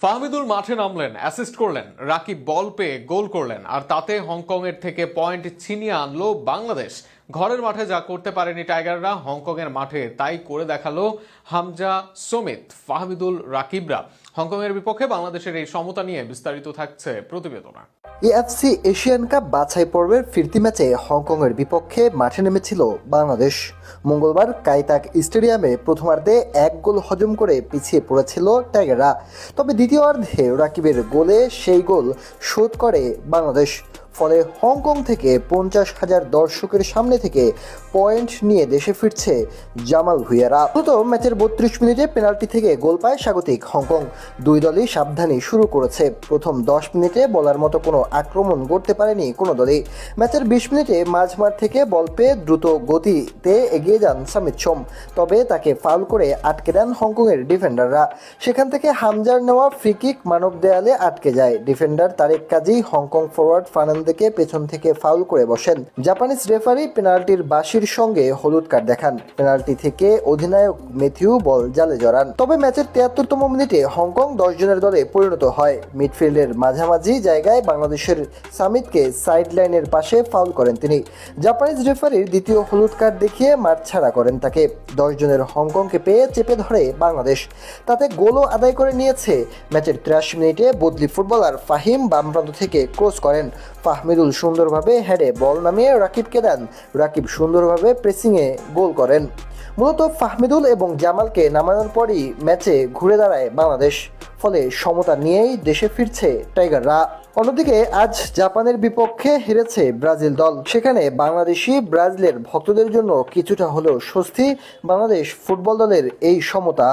ফাহমিদুল মাঠে নামলেন, অ্যাসিস্ট করলেন, রাকিব বল পেয়ে গোল করলেন, আর তাতে হংকংয়ের থেকে পয়েন্ট ছিনিয়ে আনলো বাংলাদেশ। ঘরের মাঠে যা করতে পারেনি টাইগাররা, হংকংয়ের মাঠে তাই করে দেখালো হামজা, সমিত, ফাহমিদুল, রাকিবরা। হংকংয়ের বিপক্ষে বাংলাদেশের এই সমতা নিয়ে বিস্তারিত থাকছে প্রতিবেদনা। এএফসি এশিয়ান কাপ বাছাই পর্বের ফিরতি ম্যাচে হংকংয়ের বিপক্ষে মাঠে নেমেছিল বাংলাদেশ। মঙ্গলবার কাইতাক স্টেডিয়ামে প্রথমার্ধে এক গোল হজম করে পিছিয়ে পড়েছিল টাইগাররা, তবে দ্বিতীয়ার্ধে রাকিবের গোলে সেই গোল শোধ করে বাংলাদেশ। ফলে হংকং থেকে 50,000 দর্শকের সামনে থেকে পয়েন্ট নিয়ে দেশে ফিরছে জামাল ভুঁইয়ারা। মূলত ম্যাচের 32 মিনিটে পেনাল্টি থেকে গোল পায় স্বাগতিক হংকং। দুই দলই সাবধানে শুরু করেছে। প্রথম 10 মিনিটে বলার মতো কোনো আক্রমণ করতে পারেনি কোনো দলই। ম্যাচের 20 মিনিটে মাঝমাঠ থেকে বল পেয়ে দ্রুত গতিতে এগিয়ে যান সামিত সোম, তবে তাকে ফাউল করে আটকে দেন হংকংয়ের ডিফেন্ডাররা। সেখান থেকে হামজার নেওয়া ফ্রি কিক মানব দেয়ালে আটকে যায়। ডিফেন্ডার তারেক কাজী হংকং ফরওয়ার্ড ফার্নান্দেকে পেছন থেকে ফাউল করে বসেন। জাপানিজ রেফারি পেনাল্টির বাঁশির সঙ্গে হলুদ কার্ড দেখান। পেনাল্টি থেকে অধিনায়ক ম্যাথিউ বল জালে জড়ান। তবে ম্যাচের 73তম মিনিটে হংকং 10 জনের দলে পরিণত হয়। মিডফিল্ডের মাঝামাঝি জায়গায় বাংলাদেশের সামিতকে সাইড লাইনের পাশে ফাউল করেন তিনি। জাপানিজ রেফারির দ্বিতীয় হলুদ কার্ড দেখিয়ে মাঠ ছাড়া করেন তাকে। 10 জনের হংকংকে পেয়ে চেপে ধরে বাংলাদেশ, তাতে গোলও আদায় করে নিয়েছে। ম্যাচের 83 মিনিটে বদলি ফুটবলার ফাহিম বাম প্রান্ত থেকে ক্রস করেন। ফাহমিদুল সুন্দরভাবে হেডে বল নামিয়ে রাকিবকে দেন। রাকিব সুন্দরভাবে প্রেসিংয়ে গোল করেন। মূলত ফাহমিদুল এবং জামালকে নামানোর পরই ম্যাচে ঘুরে দাঁড়ায় বাংলাদেশ। ফলে সমতা নিয়েই দেশে ফিরছে টাইগাররা। অন্যদিকে আজ জাপানের বিপক্ষে হেরেছে ব্রাজিল দল। সেখানে বাংলাদেশি ব্রাজিলের ভক্তদের জন্য কিছুটা হলেও স্বস্তি বাংলাদেশ ফুটবল দলের এই সমতা।